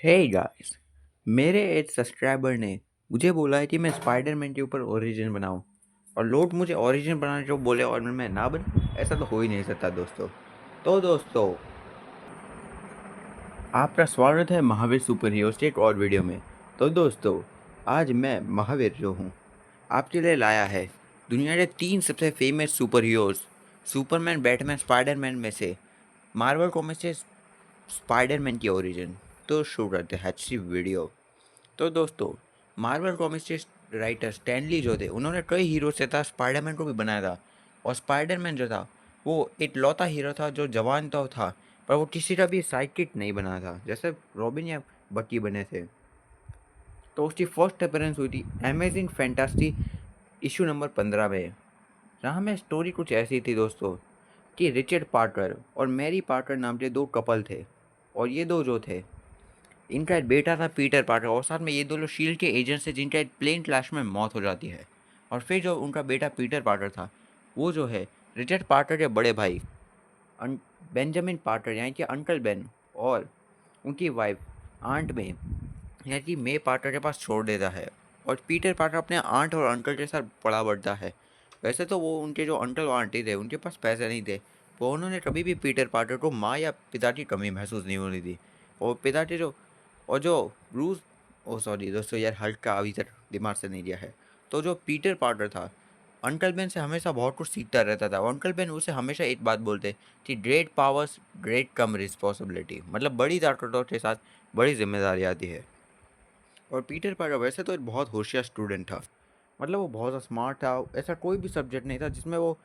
Hey guys, मेरे एक subscriber ने मुझे बोला है कि मैं स्पाइडरमैन के ऊपर ओरिजिन बनाऊं और लोग मुझे ओरिजिन बनाने को बोले और मैं ना बनाऊं, ऐसा तो हो ही नहीं सकता दोस्तों। तो दोस्तों, आपका स्वागत है महावीर सुपर हीरोज के एक और वीडियो में। तो दोस्तों, आज मैं महावीर जो हूँ आपके लिए लाया है दुनिया के 3 सबसे famous super heroes Superman, Batman, Spiderman में से मार्वल कॉमिक्स से स्पाइडरमैन की ओरिजिन। तो शुरू करते हैं अच्छी वीडियो। तो दोस्तों, मार्वल कॉमिक्स के राइटर स्टैनली जो थे उन्होंने कई हीरो से था स्पाइडरमैन को भी बनाया था। और स्पाइडरमैन जो था वो इकलौता हीरो था जो जवान तो था, पर वो किसी का भी साइकिक नहीं बना था, जैसे रॉबिन या बकी बने थे। तो उसकी फर्स्ट अपीयरेंस हुई थी अमेजिंग फैंटास्टी इशू नंबर 15 में। जहाँ में स्टोरी कुछ ऐसी थी दोस्तों कि रिचर्ड पार्कर और मैरी पार्कर नाम के दो कपल थे। और ये दो जो थे, इनका एक बेटा था पीटर पार्कर, और साथ में ये दो लोग शील्ड के एजेंट्स थे जिनका एक प्लेन क्लैश में मौत हो जाती है। और फिर जो उनका बेटा पीटर पार्कर था, वो जो है रिचर्ड पार्कर के बड़े भाई बेंजामिन पार्कर यानी कि अंकल बेन और उनकी वाइफ आंट में यानी कि मे पार्कर के पास छोड़ देता है। और पीटर पार्कर अपने आंट और अंकल के साथ बड़ा बढ़ता है। वैसे तो वो उनके जो अंकल और आंटी थे उनके पास पैसे नहीं थे, वो उन्होंने कभी भी पीटर पार्कर को माँ या पिता की कमी महसूस नहीं होने दी। और पिता के जो और जो ब्रूस ओ सॉरी दोस्तों, यार हल्का अभी तक दिमाग से नहीं गया है। तो जो पीटर पार्कर था, अंकल बेन से हमेशा बहुत कुछ सीखता रहता था। और अंकल बेन उसे हमेशा एक बात बोलते कि ग्रेट पावर्स ग्रेट कम रिस्पॉन्सिबिलिटी, मतलब बड़ी ताकतों के साथ बड़ी जिम्मेदारी आती है। और पीटर पार्कर वैसे तो एक बहुत होशियार स्टूडेंट था, मतलब वो बहुत स्मार्ट था। ऐसा कोई भी सब्जेक्ट नहीं था जिसमें वो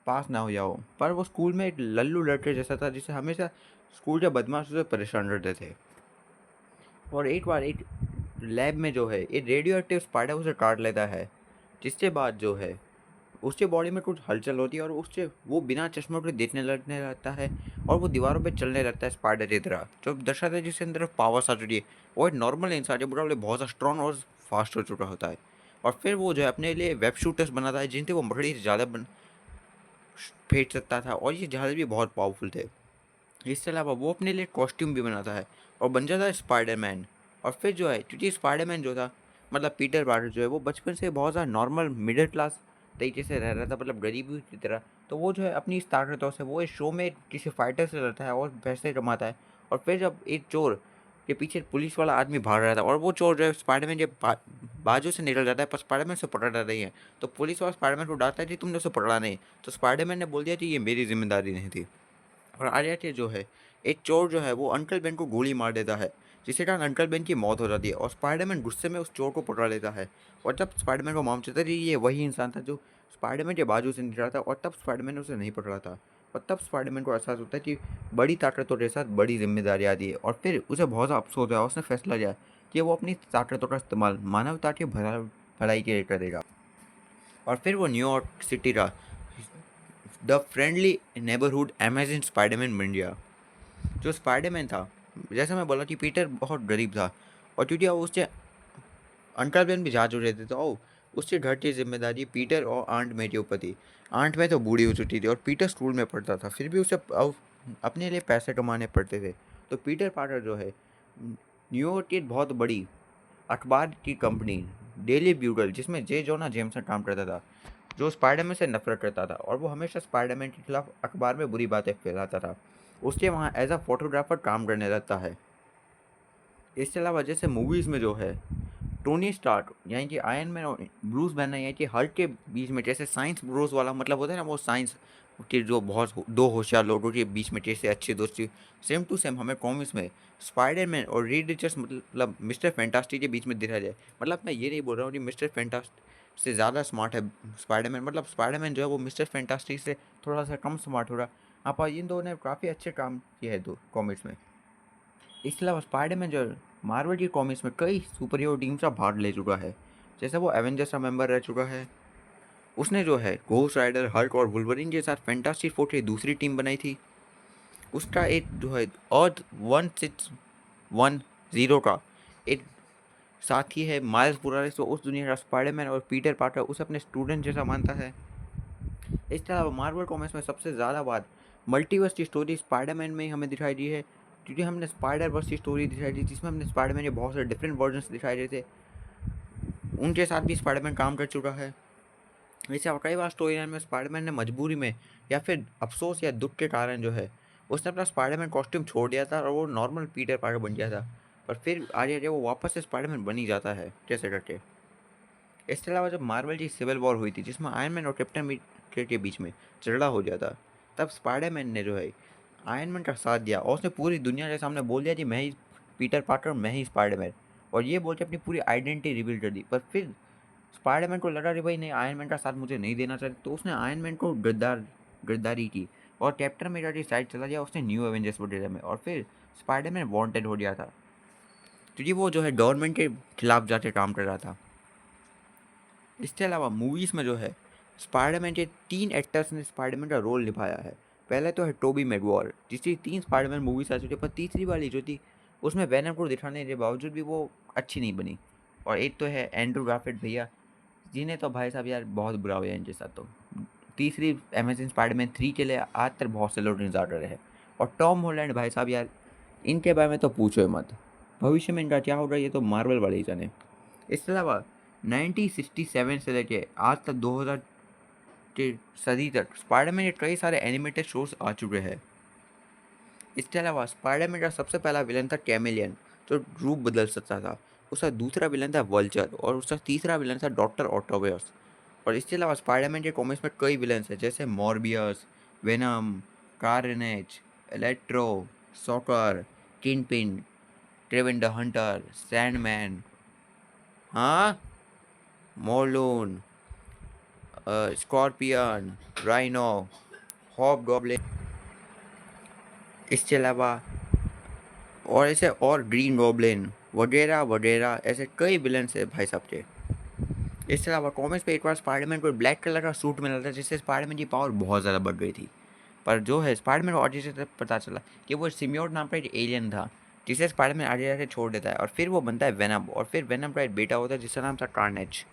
पास ना हो जाओ, पर वो स्कूल में एक लल्लू लड़के जैसा था जिसे हमेशा स्कूल के बदमाशों से परेशान रहते थे। और एक बार एक लैब में जो है एक रेडियो एक्टिव स्पाइडर उसे काट लेता है, जिसके बाद जो है उसके बॉडी में कुछ हलचल होती है और उससे वो बिना चश्मों के देखने लगने लगता है। और वो दीवारों पे चलने लगता है स्पाइडर की तरह, जो दर्शाता है जिसके अंदर पावर्स आ चुकी है। वो एक नॉर्मल इंसान के मुकाबले बहुत स्ट्रॉन्ग और फास्ट हो चुका होता है। और फिर वो जो है अपने लिए वेब शूटर्स बनाता है जिनसे वो बड़ी ज़्यादा फेंक सकता था, और ये जहाज भी बहुत पावरफुल थे। इसके अलावा वो अपने लिए कॉस्ट्यूम भी बनाता है और बन जाता है स्पाइडरमैन। और फिर जो है क्योंकि स्पाइडरमैन जो था, मतलब पीटर पार्कर जो है, वो बचपन से बहुत ज़्यादा नॉर्मल मिडिल क्लास तरीके से रह रहा था, मतलब गरीबी की तरह। तो वो जो है अपनी इस ताकतों से वो इस शो में किसी फाइटर से लड़ता है और पैसे कमाता है। और फिर जब एक चोर के पीछे पुलिस वाला आदमी भाग रहा था और वो चोर जो है स्पाइडरमैन के बाजू से निकल जाता है, पर स्पाइडरमैन से पकड़ रही है। तो पुलिस वाला स्पाइडरमैन को डांटता है कि तुमने उसे पकड़ा नहीं। तो स्पाइडरमैन ने बोल दिया कि ये मेरी जिम्मेदारी नहीं थी। और आर्या के जो है एक चोर जो है वो अंकल बेन को गोली मार देता है, जिसके कारण अंकल बेन की मौत हो जाती है। और स्पाइडरमैन गुस्से में उस चोर को पकड़ लेता है। और तब स्पाइडरमैन को मालूम चलता है कि ये वही इंसान था जो स्पाइडरमैन के बाजू से निकला था, और तब स्पाइडरमैन ने उसे नहीं पकड़ा था। और तब स्पाइडरमैन को एहसास होता है कि बड़ी ताकतों के साथ बड़ी जिम्मेदारी आती है। और फिर उसे बहुत ज़्यादा अफसोस होता है, उसने फैसला लिया कि वो अपनी ताकतों का इस्तेमाल मानवता की भलाई के लिए करेगा। और फिर वो न्यूयॉर्क सिटी का the friendly neighbourhood amazing Spiderman बन गया। जो स्पाइडरमैन था, जैसे मैं बोला कि पीटर बहुत गरीब था, और क्योंकि वो उससे अंकल बेन भी जहाँ जुड़े थे, तो उससे घर की जिम्मेदारी पीटर और आंट मे के ऊपर थी। आंट में तो बूढ़ी हो चुकी थी और पीटर स्कूल में पढ़ता था, फिर भी उसे अपने लिए पैसे कमाने पड़ते थे। तो पीटर पार्कर जो है न्यूयॉर्क की एक बहुत बड़ी अखबार की कंपनी डेली ब्यूगल, जिसमें जे जोना जेमसन काम करता था, जो स्पाइडरमैन से नफरत करता था और वो हमेशा स्पाइडरमैन के खिलाफ अखबार में बुरी बातें फैलाता था, उसके वहाँ एज अ फोटोग्राफर काम करने लगता है। इसके अलावा जैसे मूवीज़ में जो है टोनी स्टार्क यानी कि आयरन मैन और ब्रूस बैनर यानी कि हल्क के बीच में जैसे साइंस ब्रोस वाला मतलब होता है ना, वो साइंस के जो बहुत दो होशियार लोगों के बीच में जैसे अच्छी दोस्ती, सेम टू सेम हमें कॉमिक्स में स्पाइडरमैन और रीड रिचर्ड्स मतलब मिस्टर फैंटास्टिक के बीच में दिखा जाए। मतलब मैं ये नहीं बोल रहा हूँ कि मिस्टर फैंटास्टिक से ज़्यादा स्मार्ट है स्पाइडरमैन, मतलब स्पाइडरमैन जो है वो मिस्टर फैंटास्टिक से थोड़ा सा कम स्मार्ट हो रहा। आप इन दोनों ने काफ़ी अच्छे काम किए हैं दो कॉमिक्स में। इसके अलावा स्पाइडरमैन जो मार्वल की कॉमिक्स में कई सुपर हीरो टीम्स का भाग ले चुका है। जैसे वो एवेंजर्स का मेंबर रह चुका है, उसने जो है घोस्ट राइडर, हल्क और वुल्वरिन के साथ फैंटास्टिक फोर की दूसरी टीम बनाई थी। उसका एक जो है अर्थ 1610 का एक साथी है माइल्स पुरारिस, तो उस दुनिया का स्पाइडरमैन और पीटर पार्कर उसे अपने स्टूडेंट जैसा मानता है। इसके अलावा मार्वल कॉमिक्स में सबसे ज़्यादा बार मल्टीवर्स की स्टोरी स्पाइडरमैन में ही हमें दिखाई दी है, क्योंकि हमने स्पाइडर वर्स की स्टोरी दिखाई थी जिसमें हमने स्पाइडरमैन के बहुत सारे डिफरेंट वर्जन्स दिखाई देते थे, उनके साथ भी स्पाइडरमैन काम कर चुका है। वैसे कई बार स्टोरी लाइन में स्पाइडरमैन ने मजबूरी में या फिर अफसोस या दुख के कारण जो है उसने अपना स्पाइडरमैन कॉस्ट्यूम छोड़ दिया था और वो नॉर्मल पीटर पार्कर बन गया था, पर फिर आगे वो वापस से स्पाइडरमैन बन ही जाता है कैसे करके। इसके अलावा जब मार्वल की सिविल वॉर हुई थी जिसमें आयरन मैन और कैप्टन अमेरिका के बीच में झगड़ा हो गया था, तब स्पाइडरमैन ने जो है आयरन मैन का साथ दिया और उसने पूरी दुनिया के सामने बोल दिया कि मैं ही पीटर पार्कर, मैं ही स्पाइडरमैन, और ये बोल के अपनी पूरी आइडेंटिटी रिवील कर दी। पर फिर स्पाइडरमैन को लगा कि भाई नहीं, आयरन मैन का साथ मुझे नहीं देना चाहिए, तो उसने आयरन मैन को गद्दारी की और कैप्टन अमेरिका की साइड चला गया उसने न्यू एवेंजर्स वगैरह में, और फिर स्पाइडरमैन वांटेड हो गया था क्योंकि वो जो है गवर्नमेंट के खिलाफ जाके काम कर रहा था। इसके अलावा मूवीज़ में जो है स्पाइडरमैन के 3 एक्टर्स ने स्पाइडरमैन का रोल निभाया है। पहले तो है टोबी मैगवायर, जिसकी 3 स्पाइडरमैन मूवीज़ आ चुकी है, पर तीसरी वाली जो थी उसमें वेनम को दिखाने के बावजूद भी वो अच्छी नहीं बनी। और एक तो है एंड्रू गारफील्ड भैया, जिन्हें तो भाई साहब यार बहुत बुरा हुआ इनके साथ। तो तीसरी अमेजिंग स्पाइडरमैन 3 के लिए आज तक बहुत से लोग इंतजार कर रहे हैं। और टॉम हॉलैंड भाई साहब यार, इनके बारे में तो पूछो ही मत, भविष्य में इनका क्या होगा ये तो मार्वल वाले ही जाने। इसके अलावा 1967 से लेके आज तक 2000 के सदी तक स्पाइडरमैन के कई सारे एनिमेटेड शोज आ चुके हैं। इसके अलावा स्पाइडरमैन का सबसे पहला विलन था कैमेलियन, जो रूप बदल सकता था। उसका दूसरा विलन था वल्चर और उसका तीसरा विलन था डॉक्टर ऑक्टोपस। और इसके अलावा स्पाइडरमैन के कॉमिक्स में कई विलन्स हैं जैसे Morbius, venom, carnage, electro, soccer, kingpin, Trayvon the Hunter, Sandman, हाँ, मोरलून, स्कॉर्पियन, राइनो, हॉब गॉब्लिन, इसके अलावा और ऐसे और ग्रीन गॉब्लिन वगैरह वगैरह ऐसे कई विलन्स है भाई साहब के। इसके अलावा कॉमिक्स पे एक बार स्पाइडरमैन को ब्लैक कलर का सूट मिला था जिससे स्पाइडरमैन की पावर बहुत ज़्यादा बढ़ गई थी। पर जो है स्पाइडरमैन को आगे से पता चला कि वो सिम्बियोट नाम का एक एलियन था जिसे स्पाइडरमैन आगे जाके छोड़ देता है, और फिर वो बनता है वेनम, और फिर वेनम का एक बेटा होता है जिसका नाम था कार्नेज।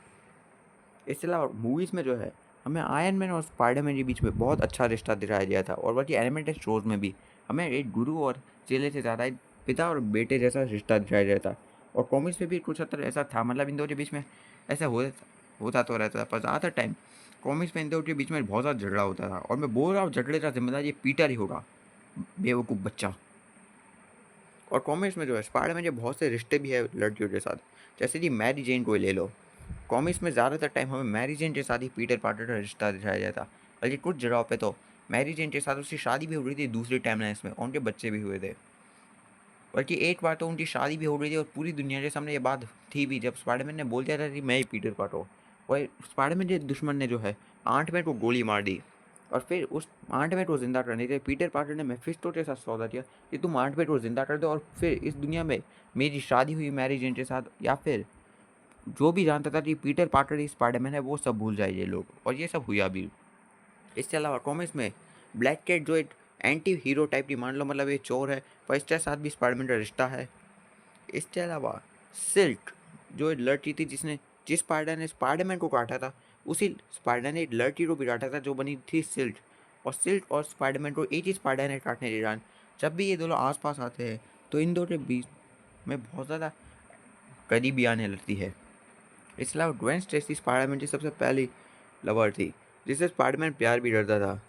इसके अलावा मूवीज़ में जो है हमें आयरन मैन और स्पाइडरमैन के बीच में बहुत अच्छा रिश्ता दिखाया गया था, और बाकी एनिमेटेड शोज़ में भी हमें एक गुरु और चेले से ज़्यादा एक पिता और बेटे जैसा रिश्ता दिखाया गया था। और कॉमिक्स में भी कुछ हद तक ऐसा था, मतलब इन दोनों के बीच में ऐसा होता तो रहता था, पर ज़्यादातर टाइम कॉमिक्स में इन दोनों के बीच में बहुत ज़्यादा झगड़ा होता था। और मैं बोल रहा हूँ झगड़े का जिम्मेदार ये पीटर ही होगा, बेवकूफ़ बच्चा। और कॉमिक्स में जो है स्पाइडरमैन के बहुत से रिश्ते भी है लड़कियों के साथ, जैसे कि मैरी जेन को ही ले लो। कॉमिक्स में ज़्यादातर टाइम हमें मैरी जेन के साथ ही पीटर पार्कर का रिश्ता दिखाया जाता, बल्कि कुछ जगहों पे तो मैरी जेन के साथ उसकी शादी भी हो रही थी दूसरी टाइमलाइंस में, उनके बच्चे भी हुए थे। बल्कि एक बार तो उनकी शादी भी हो गई थी और पूरी दुनिया के सामने ये बात थी भी जब स्पाइडरमैन ने बोल दिया था कि मैं ही पीटर पार्कर हूँ। और स्पाइडरमैन के दुश्मन ने जो है आंट मैन को गोली मार दी, और फिर उस आंट मैन को जिंदा करने के लिए पीटर पार्कर ने मेफिस्टो के साथ सौदा किया कि तुम आंट मैन को जिंदा कर दो और फिर इस दुनिया में मेरी शादी हुई मैरी जेन के साथ, या फिर जो भी जानता था कि पीटर पार्कर ही स्पाइडरमैन है वो सब भूल जाए ये लोग, और ये सब हुआ भी। इसके अलावा कॉमिक्स में ब्लैक कैट जो एक एंटी हीरो टाइप की मान लो, मतलब ये चोर है, पर इसके साथ भी स्पाइडरमैन का रिश्ता है। इसके अलावा सिल्क जो एक लड़की थी जिस स्पाइडर ने स्पाइडरमैन को काटा था, उसी स्पाइडर ने एक लड़की को भी काटा था जो बनी थी सिल्क। और सिल्क और स्पाइडरमैन को एक ही स्पाइडर ने काटने के दौरान जब भी ये दोनों आसपास आते हैं तो इन दोनों के बीच में बहुत ज़्यादा करीबी आने लगती है। इसके अलावा ग्वेन स्टेसी स्पाइडरमैन की सबसे पहली लवर थी जिससे स्पाइडरमैन प्यार भी करता था,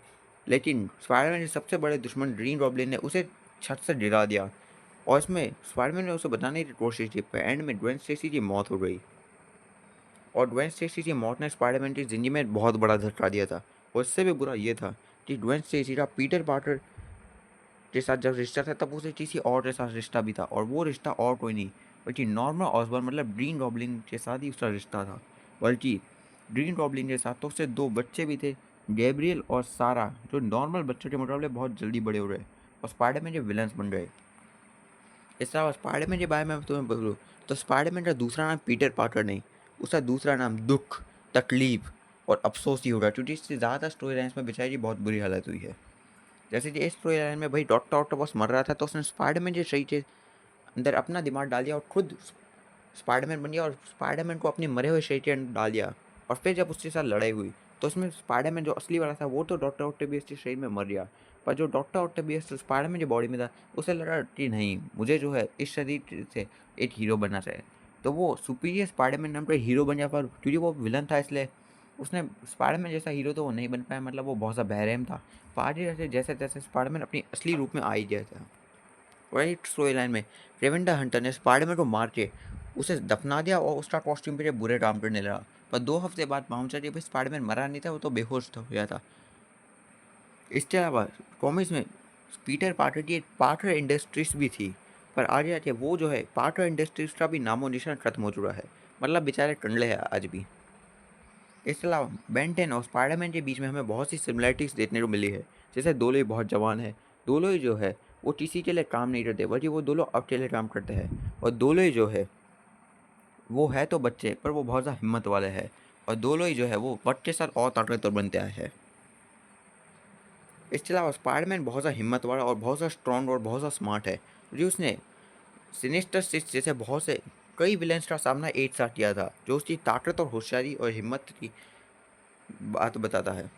लेकिन स्पाइडरमैन के सबसे बड़े दुश्मन ग्रीन गॉब्लिन ने उसे छत से गिरा दिया, और इसमें स्पाइडरमैन ने उसे बचाने की कोशिश की, पर एंड में ग्वेन स्टेसी की मौत हो गई। और ग्वेन स्टेसी की मौत ने स्पाइडरमैन की ज़िंदगी में बहुत बड़ा धक्का दिया था। और इससे भी बुरा ये था कि ग्वेन स्टेसी का पीटर पार्कर के साथ जब रिश्ता था तब उसे किसी और के साथ रिश्ता भी था, और वो रिश्ता और कोई नहीं बल्कि नॉर्मन ऑसबॉर्न मतलब ग्रीन गॉब्लिन के साथ ही उसका रिश्ता था। बल्कि ग्रीन गॉब्लिन के साथ तो उससे 2 बच्चे भी थे, गैब्रियल और सारा, जो नॉर्मल बच्चों के मुकाबले बहुत जल्दी बड़े हो गए और स्पाइडरमैन के विलन्स बन गए। इसके अलावा स्पाइडरमैन के बारे में तुम्हें बोलूँ तो स्पाइडरमैन का दूसरा नाम पीटर पार्कर नहीं, उसका दूसरा नाम दुख, तकलीफ और अफसोस ही होगा, क्योंकि इससे ज़्यादा स्टोरी लाइन्स में बेचारी की बहुत बुरी हालत हुई है। जैसे कि इस स्टोरी लाइन में भाई डॉक्टर ऑक्टोपस मर रहा था तो उसने स्पाइडरमैन के शरीर के अंदर अपना दिमाग डाल दिया और खुद स्पाइडरमैन बन गया और स्पाइडरमैन को अपने मरे हुए शरीर के अंदर डाल दिया। और फिर जब उसके साथ लड़ाई हुई तो उसमें स्पाइडरमैन जो असली वाला था वो तो डॉक्टर ऑक्टोपस के शरीर में मर गया, पर जो डॉक्टर ऑक्टेवियस स्पाइडरमैन की बॉडी में था उसे लगा कि नहीं, मुझे जो है इस शरीर से एक हीरो बनना चाहिए। तो वो सुपीरियर स्पाइडरमैन नाम का हीरो बन गया, पर क्योंकि वो विलन था इसलिए उसने स्पाइडरमैन जैसा हीरो तो वो नहीं बन पाया, मतलब वो बहुत सा बहरहम था। पर आगे जैसे जैसे जैसे स्पाइडरमैन अपनी असली रूप में आ ही गया था, वही स्टोरी लाइन में रेवेंडर हंटर ने स्पाइडरमैन को मार के उसे दफना दिया और उसका कॉस्ट्यूम पे बुरे काम करने लगा। पर 2 हफ्ते बाद पहुंचा कि भाई स्पाइडरमैन मरा नहीं था, वो तो बेहोश हो गया था। इसके अलावा कॉमिक्स में पीटर पार्कर की एक पार्कर इंडस्ट्रीज भी थी, पर आगे जाके वो जो है पार्कर इंडस्ट्रीज का भी नामो निशान खत्म हो चुका है, मतलब बेचारे टंडले हैं आज भी। इसके अलावा बेन 10 और स्पाइडरमैन के बीच में हमें बहुत सी सिमिलरिटीज़ देखने को मिली है। जैसे दोनों ही बहुत जवान है, दोनों ही जो है वो किसी के लिए काम नहीं करते, बल्कि वो दोनों अकेले काम करते हैं। और दोनों ही जो है वो है तो बच्चे, पर वो बहुत ज़्यादा हिम्मत वाले हैं। और दोनों ही जो है वो वक्त के साथ और ताकतवर बनते आए हैं। इसके अलावा स्पाइडरमैन बहुत ज़्यादा हिम्मत वाला और बहुत ज़्यादा स्ट्रॉन्ग और बहुत ज़्यादा स्मार्ट है, क्योंकि उसने सिनिस्टर सिक्स जैसे बहुत से कई विलेंस का सामना एक साथ किया था, जो उसकी ताकत और होशियारी और हिम्मत की बात बताता है।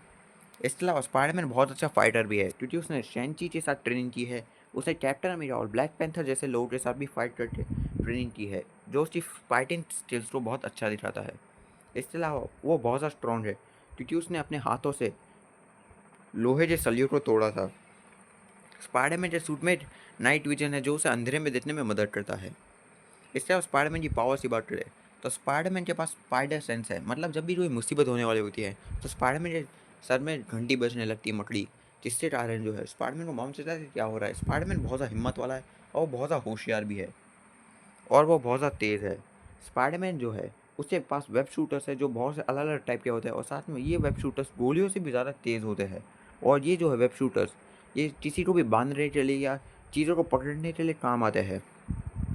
इसके अलावा स्पाइडरमैन बहुत अच्छा फाइटर भी है, क्योंकि उसने शैनची के साथ ट्रेनिंग की है, उसने कैप्टन अमेरिका और ब्लैक पैंथर जैसे लोगों के साथ भी फाइट करके ट्रेनिंग की है, जो उसकी फाइटिंग स्किल्स को बहुत अच्छा दिखाता है। इसके अलावा वो बहुत ज़्यादा स्ट्रॉन्ग है, क्योंकि उसने अपने हाथों से लोहे के सलियों को तोड़ा था। स्पाइडरमैन के सूट में नाइट विजन है, जो उसे अंधेरे में देखने में मदद करता है। इसके अलावा स्पाइडरमैन की पावर की बात करें तो स्पाइडरमैन के पास स्पाइडर सेंस है, मतलब जब भी कोई मुसीबत होने वाली होती है तो स्पाइडरमैन के सर में घंटी बजने लगती है, मकड़ी, जिससे कारण जो है स्पाइडरमैन को मालूम चलता है कि क्या हो रहा है। स्पाइडरमैन बहुत ज़्यादा हिम्मत वाला है और बहुत ज़्यादा होशियार भी है, और वो बहुत ज़्यादा तेज़ है। स्पाइडरमैन जो है उसके पास वेब शूटर्स है, जो बहुत से अलग अलग टाइप के होते हैं, और साथ में ये वेब शूटर्स गोलियों से भी ज़्यादा तेज़ होते हैं। और ये जो है वेब शूटर्स, ये किसी को भी बांधने के लिए या चीज़ों को पकड़ने के लिए काम आते हैं।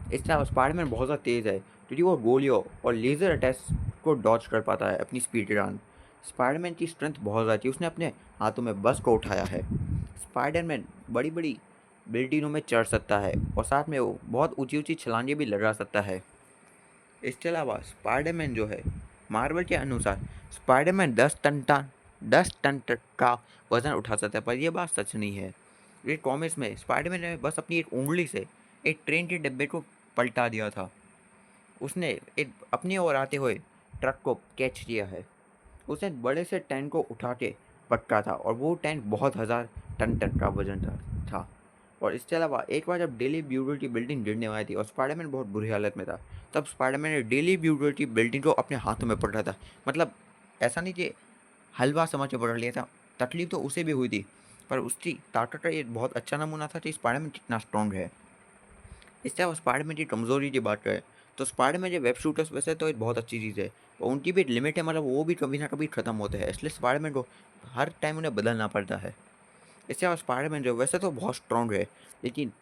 इसके अलावा स्पाइडरमैन बहुत ज़्यादा तेज़ है, क्योंकि वो गोलियों और लेज़र अटैक्स को डॉज कर पाता है अपनी स्पीड के दौरान। स्पाइडरमैन की स्ट्रेंथ बहुत ज़्यादा थी, उसने अपने हाथों में बस को उठाया है। स्पाइडरमैन बड़ी बड़ी बिल्डिंगों में चढ़ सकता है, और साथ में वो बहुत ऊंची ऊंची छलांगे भी लगा सकता है। इसके अलावा स्पाइडरमैन जो है मार्वल के अनुसार स्पाइडरमैन 10 टन तक का वज़न उठा सकता है, पर यह बात सच नहीं है। ये कॉमिक्स में स्पाइडरमैन ने बस अपनी एक उंगली से एक ट्रेन के डिब्बे को पलटा दिया था। उसने एक अपनी ओर आते हुए ट्रक को कैच किया है। उसने बड़े से टैंक को उठा के पटका था, और वो टैंक बहुत हज़ार टन तक का वजन था। और इसके अलावा एक बार जब डेली ब्यूगल की बिल्डिंग गिरने वाली थी और स्पाइडरमैन बहुत बुरी हालत में था, तब स्पाइडरमैन ने डेली ब्यूगल की बिल्डिंग को अपने हाथों में पकड़ा था। मतलब ऐसा नहीं कि हलवा समझ के पकड़ लिया था, तकलीफ तो उसे भी हुई थी, पर उसकी ताकत का ये बहुत अच्छा नमूना था कि स्पाइडरमैन कितना स्ट्रॉन्ग है। इसके अलावा स्पाइडरमैन की कमज़ोरी की बात करें तो स्पाइडरमैन के वेब शूटर्स वैसे तो एक बहुत अच्छी चीज़ है, और उनकी भी एक लिमिट है, मतलब वो भी कभी ना कभी ख़त्म होते हैं, इसलिए स्पाइडरमैन को हर टाइम उन्हें बदलना पड़ता है। इसके अलावा स्पाइडरमैन जो वैसे तो बहुत स्ट्रॉन्ग है, लेकिन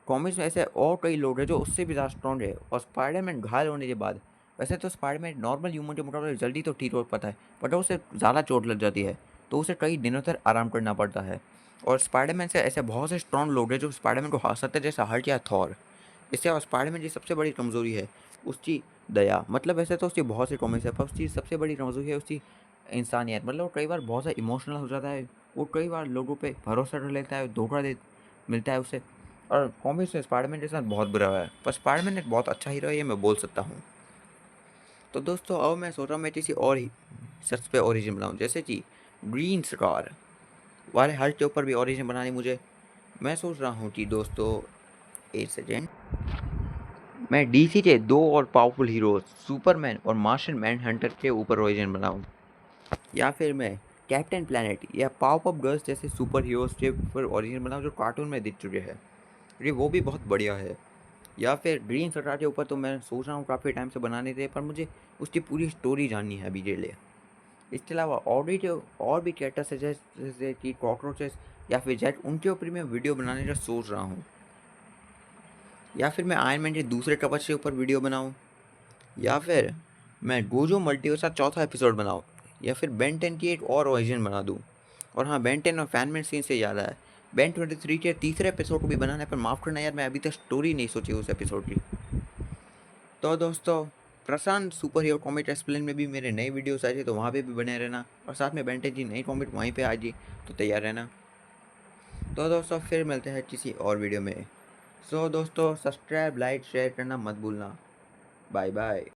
कॉमिक्स में ऐसे और कई लोग हैं जो उससे भी ज़्यादा स्ट्रॉन्ग है। और स्पाइडरमैन घायल होने के बाद वैसे तो स्पाइडरमैन नॉर्मल ह्यूमन के मुकाबले जल्दी तो ठीक हो पाता है, बट उसे ज़्यादा चोट लग जाती है, तो उसे कई दिनों तक आराम करना पड़ता है। और स्पाइडरमैन से ऐसे बहुत से स्ट्रॉन्ग लोग हैं जो स्पाइडरमैन को हरा सकते हैं, जैसे हल्क या थॉर। इससे और स्पाइडरमैन की सबसे बड़ी कमज़ोरी है उसकी दया, मतलब वैसे तो उसकी बहुत सी कॉमिक्स है, पर उसकी सबसे बड़ी कमज़ोरी है उसकी इंसानियत। मतलब वो कई बार बहुत सा इमोशनल हो जाता है, वो कई बार लोगों पे भरोसा कर लेता है, धोखा दे मिलता है उसे। और कॉमिक्स में स्पाइडरमैन के साथ बहुत बुरा हुआ है, पर स्पाइडरमैन एक बहुत अच्छा हीरो है, ये मैं बोल सकता हूँ। तो दोस्तों अब मैं सोच रहा हूँ मैं किसी और ही शख्स पे ओरिजिन बनाऊँ, जैसे कि ग्रीन स्कार वाले हल्क के ऊपर भी ओरिजिन बनानी मुझे। मैं सोच रहा हूँ कि दोस्तों, एक सेकेंड, मैं डीसी के दो और पावरफुल हीरोज सुपरमैन और मार्शन मैन हंटर के ऊपर ओरिजिन बनाऊँ, या फिर मैं कैप्टन प्लैनेट या पावरअप गर्ल्स जैसे सुपर हीरोज के ऊपर ओरिजिन बनाऊँ जो कार्टून में दिख चुके हैं, ये वो भी बहुत बढ़िया है। या फिर ग्रीन सरकार के ऊपर तो मैं सोच रहा हूँ काफ़ी टाइम से बनाने थे, पर मुझे उसकी पूरी स्टोरी जाननी है अभी के लिए। इसके अलावा और भी जो और भी कैरेक्टर्स है, जैसे कि कॉकरोचेस या फिर जेट, उनके ऊपर मैं वीडियो बनाने का सोच रहा हूँ। या फिर मैं आयरन मैन के दूसरे कवच के ऊपर वीडियो बनाऊँ, या फिर मैं गोजो मल्टीवर्स का चौथा एपिसोड बनाऊँ, या फिर बेन 10 की एक और ओरिजिन बना दूँ। और हाँ, बेन 10 और फैनमैन सीन से याद आया, बेन 23 के तीसरे एपिसोड को भी बनाना है, पर माफ़ करना यार, मैं अभी तक स्टोरी नहीं सोची उस एपिसोड की। तो दोस्तों, प्रशांत सुपर हीरो कॉमिक एक्सप्लेन में भी मेरे नए वीडियोस आ जाए तो वहाँ पे भी बने रहना, और साथ में बेन 10 की नई कॉमिक वहीं पे आ जाए तो तैयार रहना। तो दोस्तों फिर मिलते हैं किसी और वीडियो में। सो दोस्तों सब्सक्राइब, लाइक, शेयर करना मत भूलना। Bye bye.